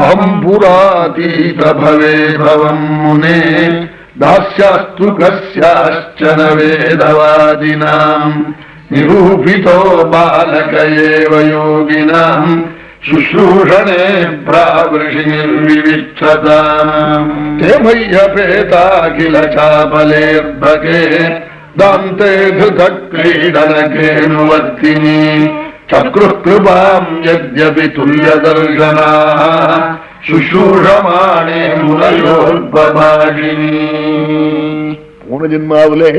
அஹம் புராதீத பவே பவம் முனே தாஸ்யாஸ்து கஸ்யாச்சன வேதவாதினாம் நிரூபிதோ பாலக ஏவ யோகினாம் சுஷ்ரூஷணே பிராவிருஷிர்விவிச்சதாம் தே மய்யபேதாகில சாபலேர்பகே தாந்தே துத கிரீடனகேனுவர்த்தினி சக்ருः கிருபாம் யத்யபி துல்யதர்ஷனாः சுஷ்ரூஷமாணே முனயோல்பபாஷினி. போன ஜென்மாவிலே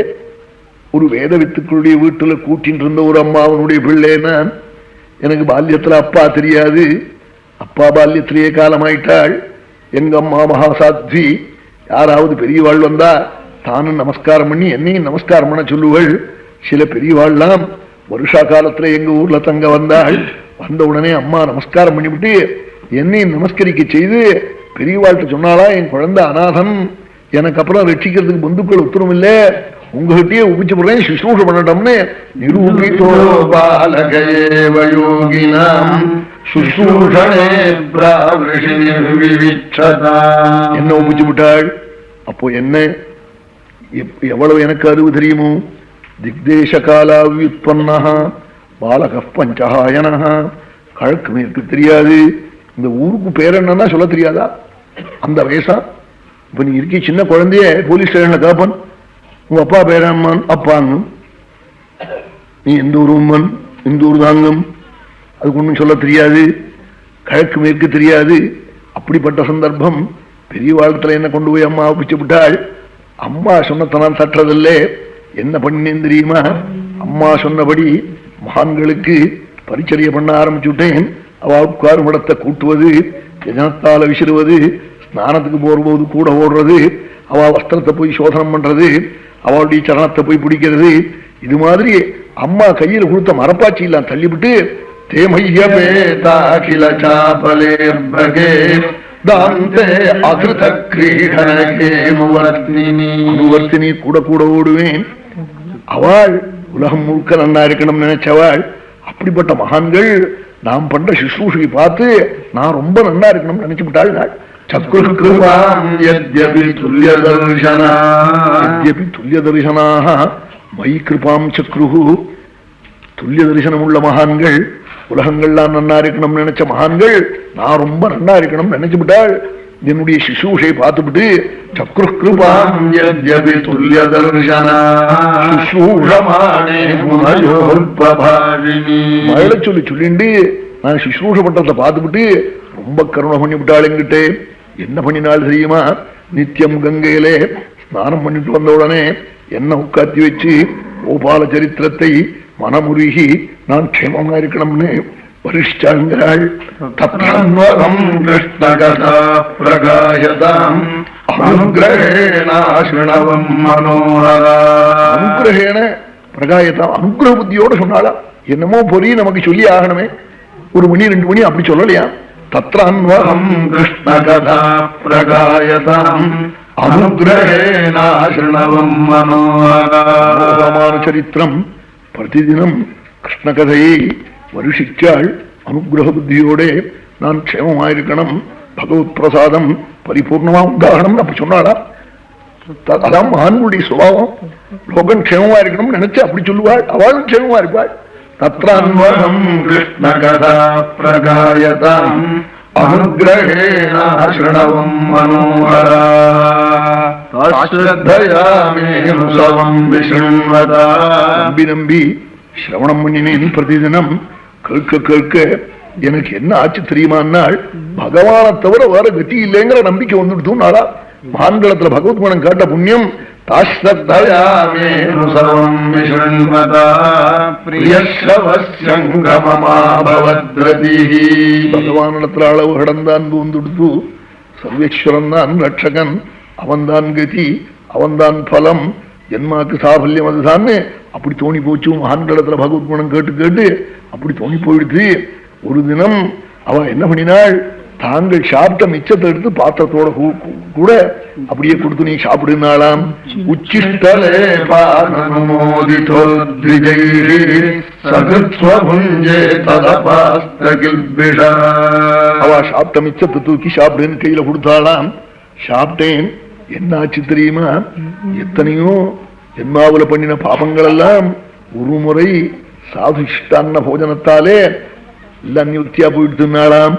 ஒரு வேத வித்துக்களுடைய வீட்டுல கூட்டின்னு இருந்த ஒரு அம்மாவனுடைய பிள்ளை நான். எனக்கு பால்யத்துல அப்பா தெரியாது. அப்பா பால்யத்திலேயே காலமாயிட்டாள். எங்க அம்மா மகாசாத்வி. யாராவது பெரியவாள் வந்தா தானும் நமஸ்காரம் பண்ணி என்னையும் நமஸ்காரம் பண்ண சொல்லுவள். சில பெரியவாள்லாம் வருஷா காலத்துல எங்க ஊர்ல தங்க வந்தாள். வந்த உடனே அம்மா நமஸ்காரம் பண்ணிவிட்டு என்னையும் நமஸ்கரிக்க செய்து பெரியவாள்கிட்ட சொன்னாலா, என் குழந்தை அநாதன், எனக்கு அப்புறம் ரட்சிக்கிறதுக்கு பந்துக்கள் உத்தரவும் இல்லை, உங்ககிட்டயே உபிச்சு போடுறேன், சுஷ்ரூஷ பண்ணட்டோம்னு நிரூபிதோ பாலகேவ யோகினாம் சுஷ்ரூஷணே பிராவிருஷிர்விவிச்சதாம். என்ன உபிச்சு விட்டாள். அப்போ என்ன எவ்வளவு எனக்கு அறிவு தெரியுமோ. திக்தேச காலாவியுத்பன்னா பாலக பஞ்சஹாயன. கிழக்கு மேற்கு தெரியாது. இந்த ஊருக்கு பேர் என்னன்னா சொல்ல தெரியாதா அந்த வயசா. இப்ப நீ இருக்க சின்ன குழந்தைய போலீஸ் ஸ்டேஷன்ல காப்பன், உங்க அப்பா பேரம்மான் அப்பாங்கும், நீ எந்த ஊர் உம்மன் இந்த ஊர் தாங்கும், அதுக்கு ஒன்றும் சொல்ல தெரியாது, கிழக்கு மேற்கு தெரியாது. அப்படிப்பட்ட சந்தர்ப்பம் பெரிய வாழ்த்துல என்ன கொண்டு போய் அம்மா பிச்சு விட்டாள். அம்மா சொன்னத்தனால் தட்டுறதில்லை. என்ன பண்ணினேன் தெரியுமா, அம்மா சொன்னபடி மகான்களுக்கு பரிச்சரிய பண்ண ஆரம்பிச்சு விட்டேன். அவ உட்காரும் இடத்தை கூட்டுவது, ஜனத்தால விசிறுவது, ஸ்நானத்துக்கு போகும்போது கூட ஓடுறது, அவ வஸ்திரத்தை போய் சோதனம் பண்றது, அவளுடைய சரணத்தை போய் பிடிக்கிறது. இது மாதிரி அம்மா கையில கொடுத்த மரப்பாச்சி எல்லாம் தள்ளிவிட்டு அனுவர்த்தினி கூட கூட ஓடுவேன். அவள் உலகம் முழுக்க நன்னா இருக்கணும் நினைச்சவாள். அப்படிப்பட்ட மகான்கள் நாம் பண்ற சுஷ்ரூஷை பார்த்து நான் ரொம்ப நன்னா இருக்கணும்னு நினைச்சு விட்டாள். நாள் துல்லியதர்சனாக மை கிருபாம் சக்ருஹு. துல்லிய தரிசனம் உள்ள மகான்கள், உலகங்கள்லாம் நன்னா இருக்கணும் நினைச்ச மகான்கள் நான் ரொம்ப நன்னா இருக்கணும் நினைச்சு விட்டாள். என்னுடைய சிசூஷை பார்த்துவிட்டு சக்ரு கிருபாம் மழை சொல்லி சொல்லிண்டு நான் சிசூஷ பட்டத்தை பார்த்துவிட்டு ரொம்ப கருணை பண்ணி விட்டாளுங்கிட்டே. என்ன பண்ணினாள் தெரியுமா, நித்தியம் கங்கையிலே ஸ்நானம் பண்ணிட்டு வந்த உடனே என்ன உட்காத்தி வச்சு கோபால சரித்திரத்தை மனமுருகி நான் க்ஷேமமா இருக்கணும்னு பரிஷ்டாங்கிறாள். தத்ரன்வகம் கிருஷ்ணகதா பிரகாயதாம் அனுகிரகேணாஸ்ருணவம் மனோஹரா. அனுகிரகேண பிரகாயதாம், அனுகிரக புத்தியோட சொன்னாளா. என்னமோ பொறி நமக்கு சொல்லி ஆகணுமே, ஒரு மணி 2 மணி அப்படி சொல்லலையா. தத்ரன்வகம் கிருஷ்ணகதா பிரகாயதாம் அனுகிரகேணாஸ்ருணவம் மனோஹரா. சரித்திரம் பிரதிதினம் கிருஷ்ண கதையை வருஷிச்சாள். அனுகிரக புத்தியோட நான் க்ஷேமமாயிருக்கணும், பகவத் பிரசாதம் பரிபூர்ணமா உண்டாகணும் அப்படி சொன்னாளா. அதான் மகான்களுடைய சுபாவம். லோகம் க்ஷேமமா இருக்கணும் நினைச்சு அப்படி சொல்லுவாள். அவளும் க்ஷேமமா இருப்பாள். தத்ரான்வகம் கிருஷ்ண கதா பிரகாயதாம் அனுகிரகேணாஸ்ருணவம் மனோஹரா. நம்பி நம்பி சிரவணம் பண்ணினேன். பிரதிதினம் கேட்க கேட்க எனக்கு என்ன ஆச்சு தெரியுமானால், பகவானை தவிர வேற கதி இல்லைங்கிற நம்பிக்கை வந்துட்டு நாளா. மான்களத்துல பகவத் குணம் காட்ட புண்ணியம் பகவானிடத்துல அளவு கடந்தான் பூந்துடுத்து. சர்வேஸ்வரன் தான் ரட்சகன், அவன்தான் கதி, அவன்தான் பலம், ஜென்மாக்கு சாபல்யம் அதுதான் அப்படி தோணி போச்சு. மகான்களத்துல பகவத் குணம் கேட்டு கேட்டு அப்படி தோணி போயிடுச்சு. ஒரு தினம் அவ என்ன பண்ணினாள், தாங்கள் சாப்பிட்ட மிச்சத்தை எடுத்து பாத்திரத்தோட கூட அப்படியே கொடுத்து நீ சாப்பிடுனாலாம். உச்சிஷ்டலே அவ சாப்பிட்ட மிச்சத்தை தூக்கி சாப்பிடுன்னு கையில கொடுத்தாளாம். சாப்பிட்டேன், என்னாச்சு தெரியுமா? எத்தனையோ ஜென்மாவுல பண்ணின பாபங்கள் எல்லாம் ஒரு முறை சாதுஷ்டான்ன போஜனத்தாலே எல்லாம் நிவர்த்தியா போயிட்டு நாளாம்.